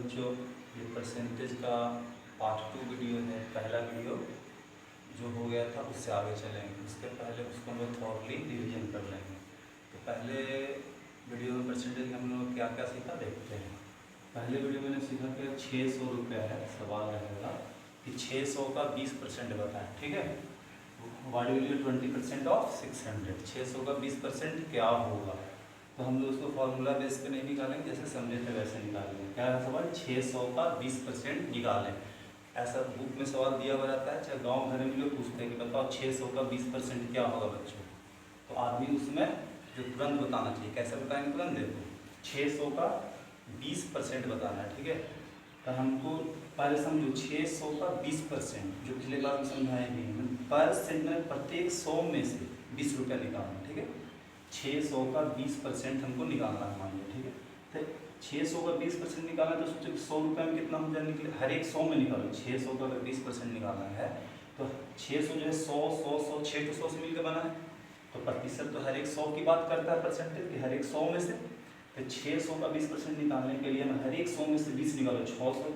बच्चों, ये परसेंटेज का पार्ट 2 वीडियो है। पहला वीडियो जो हो गया था उससे आगे चलेंगे, उसके पहले उसको हम लोग थॉरली रिविजन कर लेंगे। तो पहले वीडियो में परसेंटेज हम लोग क्या क्या सीखा देखते हैं। पहले वीडियो में सीखा कि 600 रुपये है। सवाल रहेगा कि 600 का 20% बताएं, ठीक है। What will be 20% of 600। 600 का 20% क्या होगा, तो हम लोग उसको फॉर्मूला बेस पे नहीं निकालेंगे, जैसे समझे थे वैसे निकालेंगे। क्या है सवाल, 600 का 20% निकालें। ऐसा बुक में सवाल दिया हुआ रहता है, चाहे गांव घर में लोग पूछते हैं कि बताओ 600 का 20% क्या होगा बच्चों। तो आदमी उसमें जो तुरंत बताना चाहिए, कैसे बताएंगे तुरंत। देखो 600 का 20% बताना है, ठीक है। तो हमको पहले समझो 600 का 20%, जो पिछले बार में समझाए भी परसेंट में प्रत्येक 100 में से 20 रुपया निकालना, ठीक है। 600 का 20% हमको निकालना है, मान लो, ठीक है। तो 600 का 20% निकालना, तो सोचो 100 रुपये में कितना हो जाए निकले, हर एक 100 में निकालो। 600 का अगर 20% निकालना है तो 600 जो है 100 100 100 6 तो 100 से मिलकर बना है। तो प्रतिशत तो हर एक 100 की बात करता है, परसेंटेज की हर एक 100 में से। तो 600 का 20% निकालने के लिए हम हर एक 100 में से 20 निकालो। 600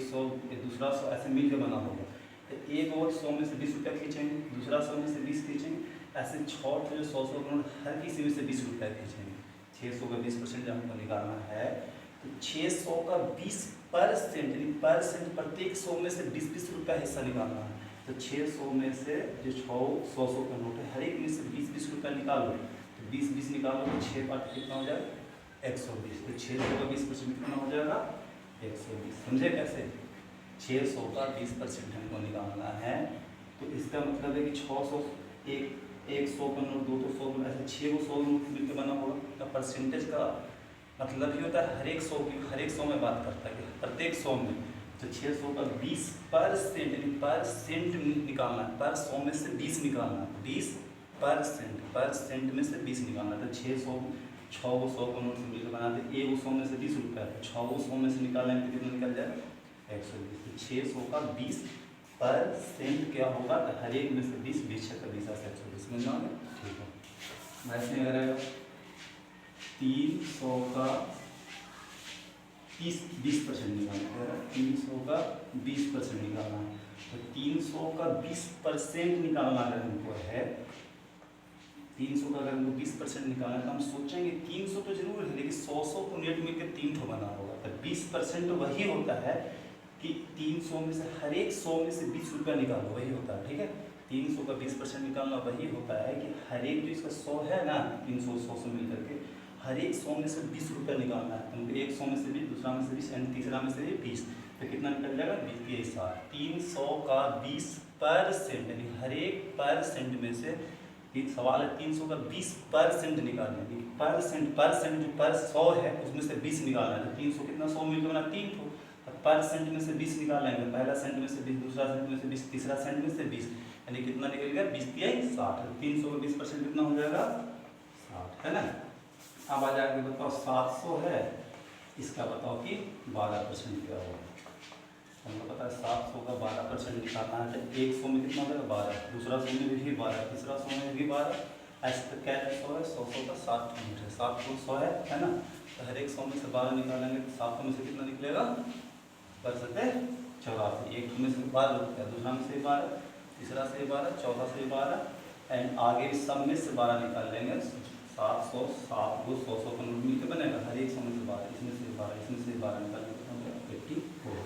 100 दूसरा 100 ऐसे मिलकर बना होगा। तो एक और 100 में से 20 रुपया खींचेंगे, दूसरा 100 में से 20 खींचेंगे, ऐसे 6 जो 100 करोड़ हर किसी में से 20 रुपया खींचेंगे। 600 का 20% जब हमको निकालना है तो 600 का 20% यानी परसेंट, प्रत्येक 100 में से 20-20 रुपया हिस्सा निकालना है। तो 600 में से जो 100 का नोट है, हर एक में से 20-20 रुपया निकालो। तो 20-20 निकालो तो 6 बार कितना हो जाएगा, 120। तो 600 का 20% कितना हो जाएगा, 120। समझे कैसे, 600 का 20% हमको निकालना है। तो इसका मतलब है कि 600 एक 100 का नोट, 2 तो 100 ऐसे 6 को 100 नोट मिलकर बना होगा। तो परसेंटेज का मतलब ही होता है हर एक 100 की, हर एक 100 में बात करता है कि प्रत्येक 100 में। तो 600 का 20% यानी परसेंट निकालना है, पर 100 में से 20 निकालना है। 20% परसेंट में से 20 निकालना है। तो 600 6 को 100 को नोट से मिलकर बनाते, एक 100 में से 20 रुपया है, 6 को 100 में से निकालेंगे तो कितना निकल जाएगा, 120। तो 600 का 20% क्या होगा, तो हर एक में से 20, 20 का 20 से 120 मिल जाएंगे, ठीक है। वैसे अगर 300 का 20% निकालना है, 300 का 20% निकालना है। तो 300 का 20% निकालना अगर हमको है, 300 का अगर हमको 20% निकालना है, तो हम सोचेंगे 300 तो जरूर है, लेकिन 100 को नेट मिलकर 3 ठो बना होगा। तो 20% तो वही होता है कि 300 में से हर एक 100 में से 20 रुपया निकालो, वही होता है, ठीक है। 300 का 20% निकालना वही होता है कि हर एक जो इसका 100 है ना, 300 100 से मिल करके हर एक 100 में से 20 रुपया निकालना है। तो एक 100 में से 20, दूसरा में से 20 एंड तीसरा में से 20, तो कितना निकल जाएगा, 20 के साथ। 300 का 20% यानी हर एक परसेंट में से, सवाल है 300 का 20% निकालना है। परसेंट जो पर 100 है उसमें से 20 निकालना है। तो 300 कितना 100 मिलकर बना 3 ठो। परसेंट में से 20 निकालेंगे, पहला सेंट में से 20, दूसरा सेंट में से 20, तीसरा सेंट में से 20, यानी कितना निकल गया, 20 दिया 60। 300 का 20% कितना हो जाएगा, 60, है ना। अब आ जाएगा बताओ 700 है, इसका बताओ कि 12% क्या होगा। हमको पता है 700 का 12% निकालना है। तो एक 100 में कितना हो जाएगा, 12, दूसरा 100 में भी 12, तीसरा 100 में भी 12, ऐसे तो क्या है 100 है, 100 का 7 यूनिट है, 7 को 100 है ना। तो हर एक 100 में से 12 निकालेंगे तो 700 में से कितना निकलेगा, कर सकते हैं 84। एक में से 12 रुपया, दूसरा में से 12, तीसरा से 12, चौथा से 12 एंड आगे सब में से 12 निकाल लेंगे। 700 7 को 100 का नोट मिलकर बनेगा, हर एक 100 में से 12, इसमें से 12, इसमें से 12 निकालेंगे तो 84।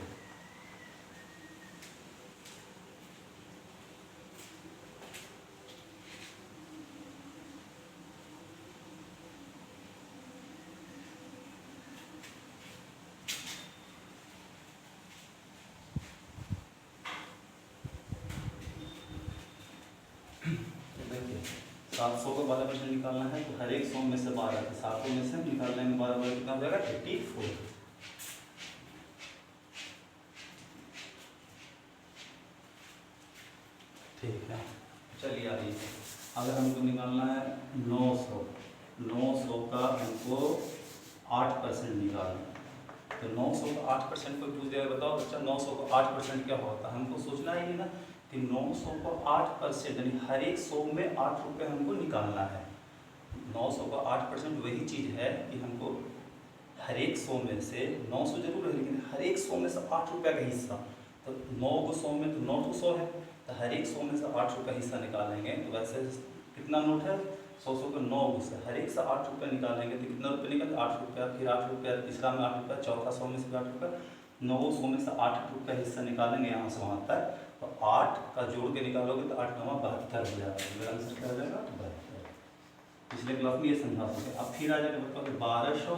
देखिए 700 का 12% निकालना है, तो हर एक 100 में से 12, तो 700 में से निकाल लेंगे 12, कितना हो जाएगा, 84। ठीक है, चलिए आइए। अगर हमको निकालना है 900 का हमको 8% निकालना है। तो 900 का 8% को पूछ दिया, बताओ बच्चा 900 का 8% क्या होता है। हमको सोचना ही ना कि 900 को 8% यानी हर एक 100 में 8 रुपये हमको निकालना है। 900 का 8% वही चीज़ है कि हमको हर एक 100 में से 900 जरूर है, लेकिन हर एक 100 में से 8 रुपये का हिस्सा, तो 9 को 100 में तो 9 तो 100 है, तो हर एक 100 में से 8 रुपये हिस्सा निकालेंगे। तो वैसे कितना नोट है, 100 का 9 से हर एक से 8 रुपये निकालेंगे तो कितना रुपये निकले, 8 रुपया, फिर 8 रुपया, तीसरा में 8 रुपया, चौथा 100 में से 8 रुपया, 9 100 में से 8 रुपये हिस्सा निकालेंगे यहाँ से वहाँ तक। तो 8 का जोड़ के निकालोगे तो 8 9 72 हो जाएगा। आंसर क्या हो जाएगा, 72। पिछले क्लास में ये समझा सकते। अब फिर आ जाएगा, बताओ कि 1200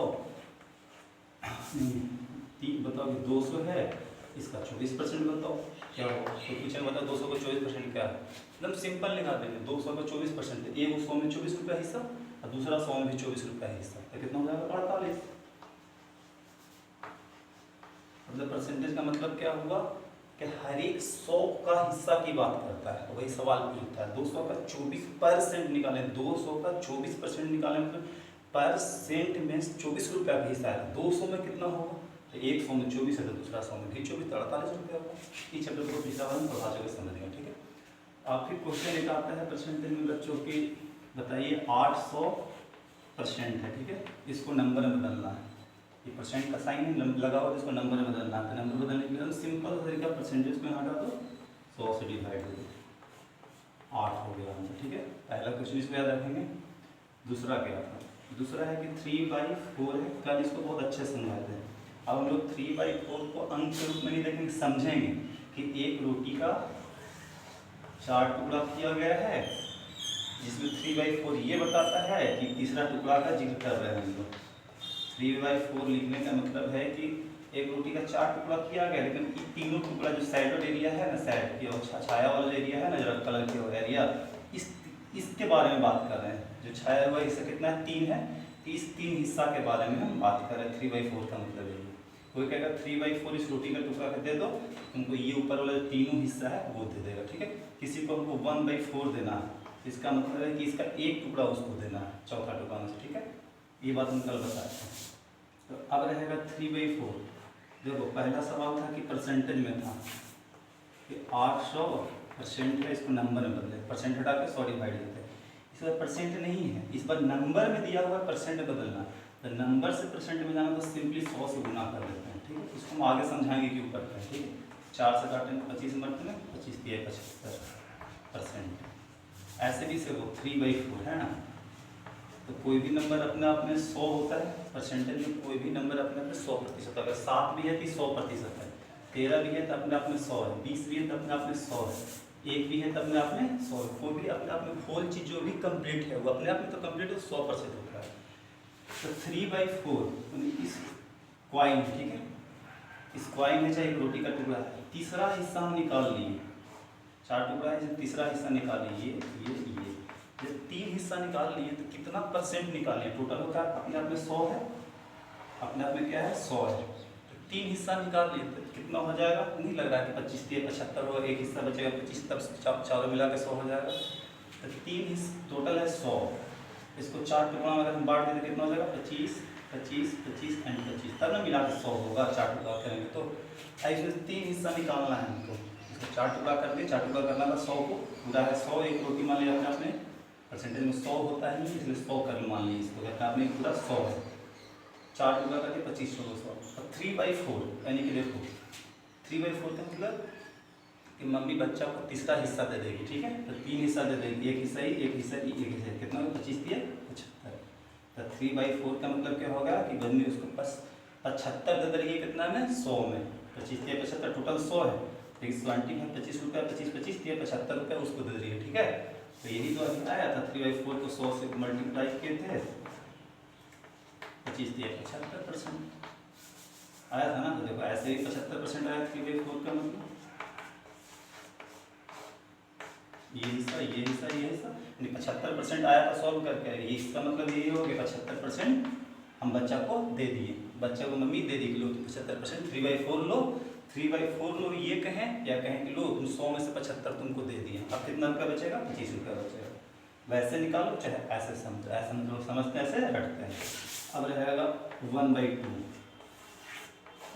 बताओ कि 200 है, इसका 24% बताओ क्या हो। तो पूछेगा बताओ 200 का 24% क्या है, एकदम सिंपल निकाल देंगे। 200 का 24%, एक 100 में 24 रुपया हिस्सा और दूसरा 100 में भी 24 रुपया हिस्सा, तो कितना हो जाएगा, 48। मतलब परसेंटेज का मतलब क्या हुआ कि हर एक 100 का हिस्सा की बात करता है। तो वही सवाल पूछता है, 200 का 24% निकालें, 200 का 24% निकालें, मतलब परसेंट में 24 रुपया का हिस्सा है। 200 में कितना होगा, तो एक 100 में 24 है, तो दूसरा 100 में भी 24, 48 रुपया होगा। इस चैप्टर को पिछला वाला पढ़ा चुके, समझेंगे, ठीक है। आप फिर क्वेश्चन एक आता है परसेंटेज में बच्चों की, बताइए 800% है, ठीक है, इसको नंबर में बदलना है। ये परसेंट का साइन है लगा हुआ, इसको नंबर में बदलना है। नंबर बदलने के लिए सिंपल तरीका, परसेंटेज को यहाँ डालो, 100 से डिवाइड हो गया, 8 हो गया आंसर, ठीक है। पहला क्वेश्चन इसको याद रखेंगे। दूसरा क्या था, दूसरा है कि 3/4 है, कल इसको बहुत अच्छे से समझाते हैं। अब हम लोग 3/4 को अंक के रूप में नहीं देखेंगे, समझेंगे कि एक रोटी का 4 टुकड़ा किया गया है, जिसमें 3/4 ये बताता है कि तीसरा टुकड़ा का जिक्र कर रहे हैं हम लोग। 3/4 लिखने का मतलब है कि एक रोटी का 4 टुकड़ा किया गया, लेकिन ये तीनों टुकड़ा जो साइडोड एरिया है ना, साइड की और छाया वाला एरिया है ना, जो कलर के एरिया, इसके बारे में बात कर रहे हैं। जो छाया हुआ हिस्सा कितना है, 3 है, तो इस 3 हिस्सा के बारे में हम बात कर रहे हैं। 3/4 का मतलब है, कोई कहेगा 3/4 इस रोटी का टुकड़ा का दे दो, तुमको ये ऊपर वाला जो तीनों हिस्सा है वो दे देगा, ठीक है। किसी को हमको 1/4 देना है, इसका मतलब है कि इसका एक टुकड़ा उसको देना है, चौथा टुकड़ा में से, ठीक है। ये बात हम कल बताते हैं। तो अब रहेगा 3/4। देखो पहला सवाल था कि परसेंटेज में था कि 800% है, इसको नंबर में बदले, परसेंट हटा के 100 डिवाइड करते हैं। इस बार परसेंट नहीं है, इस बार नंबर में दिया हुआ परसेंट बदलना। तो नंबर से परसेंट में जाना तो सिंपली 100 से गुना कर देते हैं, ठीक है। इसको हम आगे समझाएंगे क्यों करते हैं, ठीक है। 4 से काटेंगे 25 मरते में 25 दिए 75%। ऐसे भी से वो 3/4 है ना, तो कोई भी नंबर अपने आप में 100 होता है। परसेंटेज में कोई भी नंबर अपने आप में 100% अगर 7 भी है तो 100% है, 13 भी है तो अपने आप में 100 है, 20 भी है तो अपने आप में 100 है, 1 भी है तो अपने आप में 100 है। कोई भी अपने आप में होल चीज़ जो भी कंप्लीट है वो अपने आप में तो कंप्लीट है, 100% होता है। तो 3/4 इस क्वाइन, ठीक है, इस क्वाइन है चाहे एक रोटी का टुकड़ा है, तीसरा हिस्सा हम निकाल लिए। 4 टुकड़ा है, तीसरा हिस्सा निकाल लिए, ये जब 3 हिस्सा निकाल लिए तो कितना परसेंट निकालिए, टोटल होता है अपने आप में 100 है, अपने आप में क्या है 100 है। तो 3 हिस्सा निकाल लिए तो कितना हो जाएगा, नहीं लग रहा है कि 25 दिए 75 होगा, एक हिस्सा बचेगा 25, तब चारों मिला के 100 हो जाएगा। तो 3 हिस्सा टोटल है 100, इसको 4 टुकड़ा में अगर हम बांट दें तो कितना हो जाएगा 25 25 25 एंड 25, तब ना मिला के 100 होगा। 4 टुकड़ा करेंगे तो इसमें 3 हिस्सा निकालना है हमको, इसको 4 टुकड़ा करके 4 टुकड़ा करना था 100 को, पूरा है 100। एक रोटी मान लिया अपने आपने, परसेंटेज में 100 होता है नहीं, इसलिए 100 कर मान लीजिए इसको, कहते हैं आपने पूरा 100 है, 4 टुकड़ा करके 25 100। और 3/4 यानी कि देखो 3/4 का मतलब कि मम्मी बच्चा को तीसरा हिस्सा दे देगी, ठीक है। तो 3 हिस्सा दे देगी, एक हिस्सा ही, एक हिस्सा ही, एक हिस्सा ही, कितना 25 दिया 75। तो 3/4 का मतलब क्या होगा कि मम्मी उसको 75 दे देगी, कितना में 100 में, 25 दिया 75, टोटल 100 है, लेकिन 25 रुपया 25 दिया 75 रुपया उसको दे रही है, ठीक है। तो यही तो अभी आया था, 3/4 को 100 से मल्टीप्लाई किए थे, 25 दिया 75% आया था ना। तो देखो ऐसे ही 75% आया 3/4 का मतलब, ये हिस्सा ये हिस्सा ये हिस्सा, यानी 75% आया था सॉल्व करके। ये इसका मतलब यही हो कि 75% हम बच्चा को दे दिए, बच्चा को मम्मी दे दी कि लो 75%, 3/4 लो, 3/4 लो ये कहें या कहें कि लो तुम 100 में से 75 तुमको दे दिए। अब कितना रुपया बचेगा, 25 रुपया बचेगा। वैसे निकालो चाहे ऐसे समझो, ऐसे मतलब समझते हैं, ऐसे रटते हैं। अब रहेगा 1/2,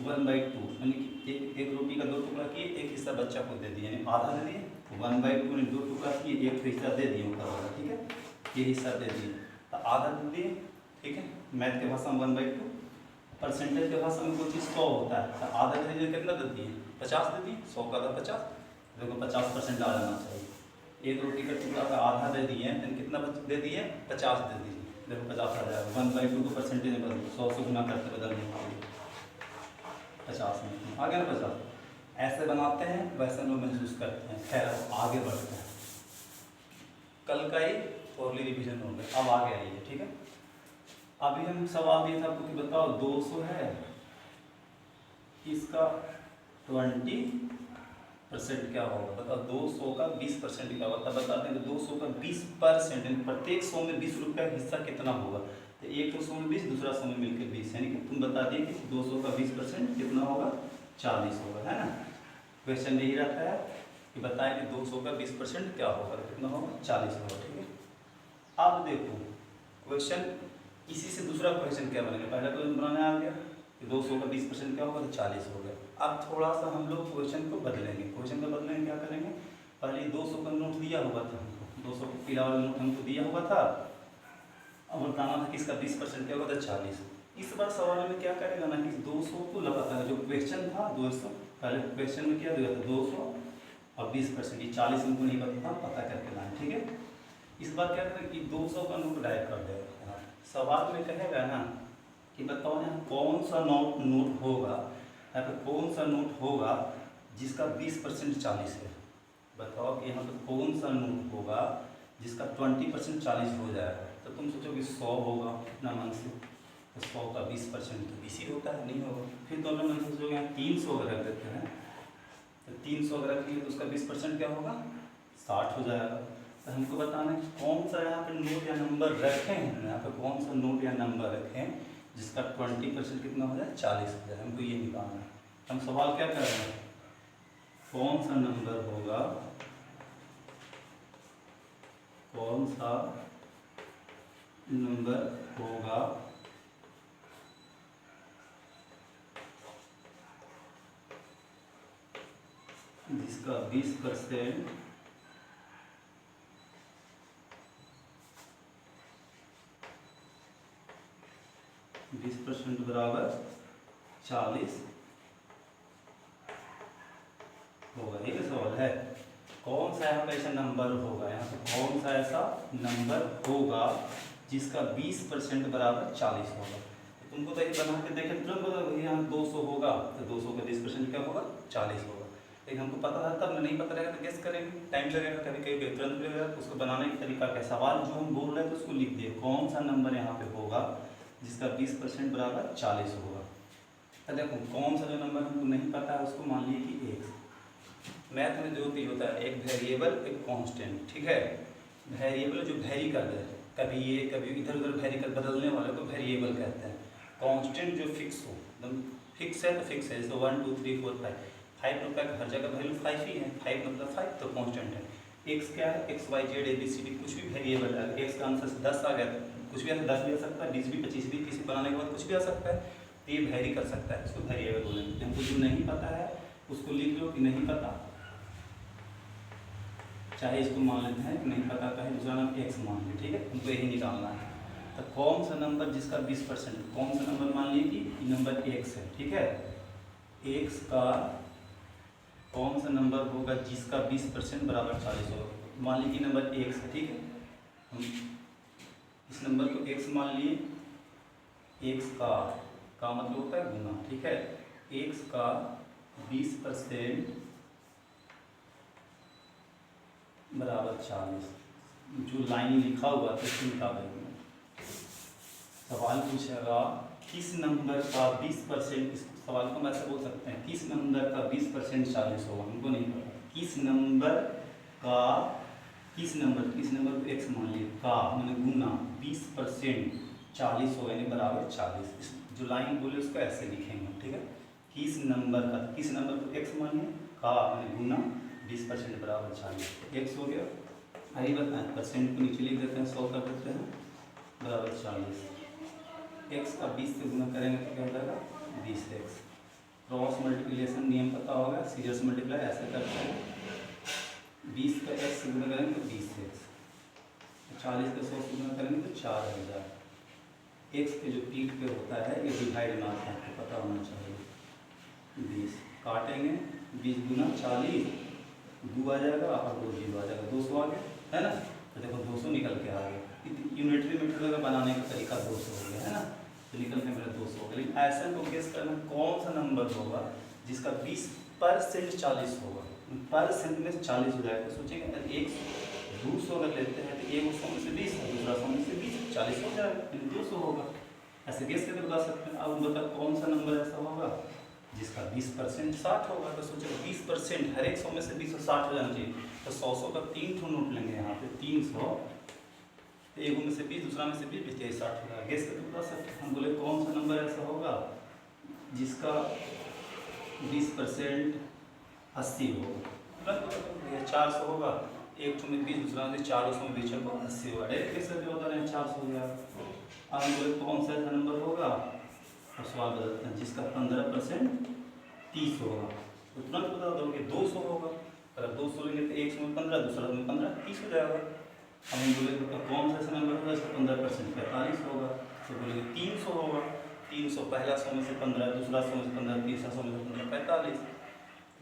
1/2 यानी कि एक रोटी का 2 टुकड़ा किए, एक हिस्सा बच्चा को दे दिए, यानी आधा दे दिए। 1/2 ने 2 टुकड़ा किए, एक हिस्सा दे दिए ऊपर वाला, ठीक है, ये हिस्सा दे दिए, तो आधा दे दिए, ठीक है। मैथ के भाषा में 1/2। परसेंटेज के भाषा में कोई चीज़ 100 होता है तो आधा दे दीजिए, कितना देती है 50 देती है, 100 का आधा 50, देखो 50% आ जाना चाहिए। एक रोटी का टुकड़ा का आधा दे दिए तो कितना दे दिए 50 दे दीजिए, देखो 50 आ जाएगा। 1/2 को परसेंटेज में बदल 100 से गुना करके बदलने के लिए 50 में आ गया ना 50। ऐसे बनाते हैं वैसे हम लोग महसूस करते हैं। खैर आगे बढ़ते हैं, कल का ही थोरली रिविजन हो गया, अब आगे आइए ठीक है। अभी हम सवाल दिए था आपको कि बताओ 200 है, इसका 20% क्या होगा, बताओ 200 का 20% क्या होगा। तब बताते हैं कि 200 का 20% प्रत्येक 100 में 20 रुपये का हिस्सा कितना होगा। तो एक तो 100 में 20, दूसरा 100 में मिलकर 20, यानी कि तुम बता दिए कि 200 का 20% कितना होगा 40 होगा, है ना। क्वेश्चन यही रहता है कि बताएं कि 200 का 20% क्या होगा, कितना होगा 40 होगा, ठीक है। अब देखो क्वेश्चन इसी से दूसरा क्वेश्चन क्या बनेगा, पहला क्वेश्चन बनाने आ गया कि 200 का 20% क्या होगा तो 40 हो गया। अब थोड़ा सा हम लोग क्वेश्चन को बदलेंगे, क्वेश्चन को बदलेंगे क्या करेंगे, पहले 200 का नोट दिया हुआ था हमको, 200 का पीला वाला नोट हमको दिया हुआ था, अब बताना था कि इसका 20% क्या होगा तो 40। इस बार सवाल में क्या करेगा ना कि 200 को लगा, जो क्वेश्चन था 200, पहले क्वेश्चन में क्या दिया था 200 और 20%, ये 40 हमको नहीं पता करके लाए, ठीक है। इस बार क्या करें कि 200 का नोट डायरेक्ट कर देगा। सवाल में कहेगा ना कि बताओ यहाँ कौन सा नोट होगा, यहाँ पे कौन सा नोट होगा जिसका 20% 40 है। बताओ कि यहाँ पे कौन सा नोट होगा जिसका 20% 40 हो जाएगा। तो तुम सोचो कि 100 होगा अपना मन से, तो 100 का 20% तो 20 ही होता है, नहीं होगा। फिर तो अपने मन से सोचोगे यहाँ 300 अगर रख देते हैं, तो 300 अगर रखेंगे तो उसका 20% क्या होगा 60 हो जाएगा। तो हमको बताना है कौन सा यहाँ पे नोट या नंबर रखें हैं, यहाँ पे कौन सा नोट या नंबर रखें जिसका 20% कितना हो जाए 40 हो जाए, हमको ये निकालना है। हम सवाल क्या कर रहे हैं, कौन सा नंबर होगा, कौन सा नंबर होगा जिसका 20% 20% बराबर 40 होगा। ये सवाल है कौन सा यहाँ पे ऐसा नंबर होगा, यहाँ पे कौन सा ऐसा नंबर होगा जिसका 20% बराबर 40 होगा। तो तुमको तो ये बना के देखे तुरंत बोला यहाँ 200 होगा तो 200 का 20% क्या होगा 40 होगा। लेकिन हमको पता था तब नहीं पता रहेगा तो गेस करेंगे, टाइम लगेगा, कभी कभी तुरंत लगेगा। तो उसको बनाने का तरीका क्या, सवाल जो हम बोल रहे हैं तो उसको लिख दिए कौन सा नंबर यहाँ पे होगा जिसका 20% बराबर 40 होगा। तो देखो कौन सा जो नंबर हमको नहीं पता है उसको मान लीजिए कि x। मैथ में जो भी होता है एक वेरिएबल एक कांस्टेंट, ठीक है। वेरिएबल जो वेरी कर दे, कभी ये कभी इधर उधर वेरी कर बदलने वाले को वेरिएबल कहते हैं। कांस्टेंट जो फिक्स हो, एकदम फिक्स है तो फिक्स है, जैसे 1 2 3 4 5 रुपये का हर जगह वैल्यू 5 ही है, 5 मतलब 5 तो कांस्टेंट है। एक्स क्या है, x y z a b c d कुछ भी वेरिएबल है। एक्स का आंसर 10 आ गया कुछ भी 10 भी आ सकता है, 20 भी 25 भी, किसी बनाने के बाद कुछ भी आ सकता है। तो ये वेरी कर सकता है, इसको वेरिएबल बोलेंगे। हमको जो नहीं पता है उसको लिख लो कि नहीं पता, चाहे इसको मान लेते हैं कि नहीं पता का है, दूसरा नाम एक्स मान लें, ठीक है। हमको यही निकालना है। तो कौन सा नंबर जिसका 20%, कौन सा नंबर मान लीजिए कि नंबर एक्स है, ठीक है। एक्स का कौन सा नंबर होगा जिसका 20% बराबर 40 होगा। मान लीजिए नंबर एक्स है, ठीक है। हम इस नंबर को एक्स मान लिए, एक्स का मतलब होता है गुना, ठीक है। एक्स का 20% बराबर 40, जो लाइन लिखा हुआ था इसको निकालेंगे। सवाल पूछेगा किस नंबर का 20%, इस सवाल को हम ऐसे बोल सकते हैं किस नंबर का 20% 40 होगा। हमको नहीं पता किस नंबर को एक्स मान लिए का मैंने गुना 20% 40 होगा, यानी बराबर 40। जो लाइन बोले उसको ऐसे लिखेंगे, ठीक है। किस नंबर को एक्स मानिए का मैंने गुना 20% बराबर 40, एक्स हो गया। आइए बताएं, परसेंट को नीचे लिख देते हैं, 100 कर देते हैं बराबर 40। एक्स का 20 से गुना करेंगे तो क्या हो जाएगा 20x। क्रॉस मल्टीप्लिकेशन नियम पता होगा, सीरियस मल्टीप्लाई ऐसे करते हैं। 20 का x से गुना करेंगे तो 20x, 40 का 100 से गुना करेंगे तो 4000। एक्स के जो पीठ पे होता है ये डिवाइड में आता है, आपको पता होना चाहिए। 20 काटेंगे, 20 गुना 40, 2 आ जाएगा और 2 जीरो आ जाएगा, 200 आ गया, है ना। तो देखो 200 निकल के आ गया। यूनिटरी मीटर का बनाने का तरीका 200 हो गया, है ना। तो निकल के मेरा 200 हो गया। लेकिन ऐसा को गेस करना कौन सा नंबर होगा जिसका 20% 40 होगा। परसेंट में 40 हो जाएगा। सोचेंगे अगर 200 अगर लेते हैं तो एक 100 में से 20 है, दूसरा 100 में से 20, 40 हो जाएगा, यानी 200 होगा। ऐसे गेस करके बता सकते हैं। अब बताओ कौन सा नंबर ऐसा होगा जिसका 20% 60 होगा। तो सोचो 20% हर एक 100 में से 20 और 60 हो जाना चाहिए। तो 100 का 3 ठो नोट लेंगे यहाँ पे, 300, एक में से 20, दूसरा में से 20, 20 60 होगा। गेस करके बता सकते हैं। हम बोले कौन सा नंबर ऐसा होगा जिसका 20% 80 होगा। 400 होगा, एक में 20, दूसरा में 400 में 20 को 80 होगा। डायरेक्ट कैसे होता है 400 हो गया। अब हम बोले कौन सा ऐसा नंबर होगा, और सवाल बदलते हैं, जिसका 15% 30 होगा। तो तुरंत बता दोगे 200 होगा। अगर 200 लेंगे तो एक में 15, दूसरा में 15, 30 हो जाएगा। अब हम बोले तो कौन सा ऐसा नंबर होगा जिसका 15% 45 होगा। तो बोलेंगे 300 होगा। 300 पहला 100 में से 15, दूसरा 100 में से 15, तीसरा 100 में से 15, 45।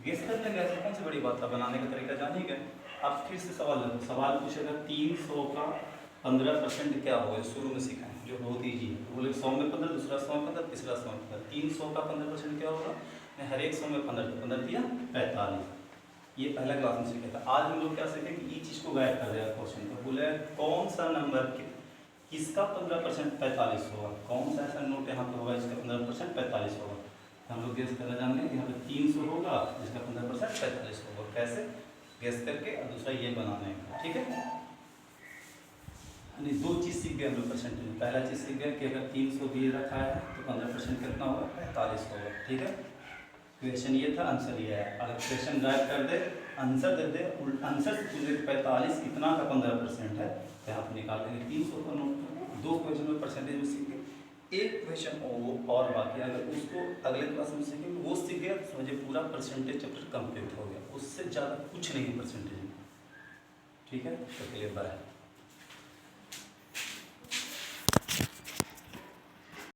गेस कर लेंगे। ऐसे कौन सी बड़ी बात है, बनाने का तरीका जान ही गए। अब फिर से सवाल देखो, सवाल पूछेगा 300 का 15% क्या होगा। शुरू में सीखा है जो बहुत ईजी है। बोले 100 में 15, दूसरा 100 में 15, तीसरा 100 में 15, 300 का 15% क्या होगा। हर एक 100 में 15 तो 15 दिया 45। ये पहला क्लास में सीखा था। आज हम लोग क्या सीखेंगे, ये चीज़ को गाइड कर देगा क्वेश्चन को। बोले कौन सा नंबर किसका 15% 45 होगा। कौन सा ऐसा नोट यहाँ पे होगा जिसका 15% 45 होगा। हम लोग गेस करना जानते हैं कि यहाँ पे 300 होगा जिसका 15% 45 होगा। कैसे गेस करके, और दूसरा ये बनाने का, ठीक है। यानी दो चीज़ सीख गए हम लोग परसेंटेज में। पहला चीज़ सीख गए कि अगर 300 दिए रखा है तो 15% कितना होगा, 45 होगा, ठीक है। क्वेश्चन ये था, आंसर ये है। अगर क्वेश्चन गाइड कर दे, आंसर दे दे, आंसर से पूछे 45 कितना का 15% है, तो यहाँ पर निकाल देंगे 300 का नोट। 2 क्वेश्चन में परसेंटेज में सीख गए। एक क्वेश्चन और बाकी, अगर उसको अगले क्लास में सीखेंगे, वो सीख गया तो समझिए पूरा परसेंटेज चैप्टर कंप्लीट हो गया। उससे ज़्यादा कुछ नहीं है परसेंटेज में, ठीक है। तो चलिए बाय।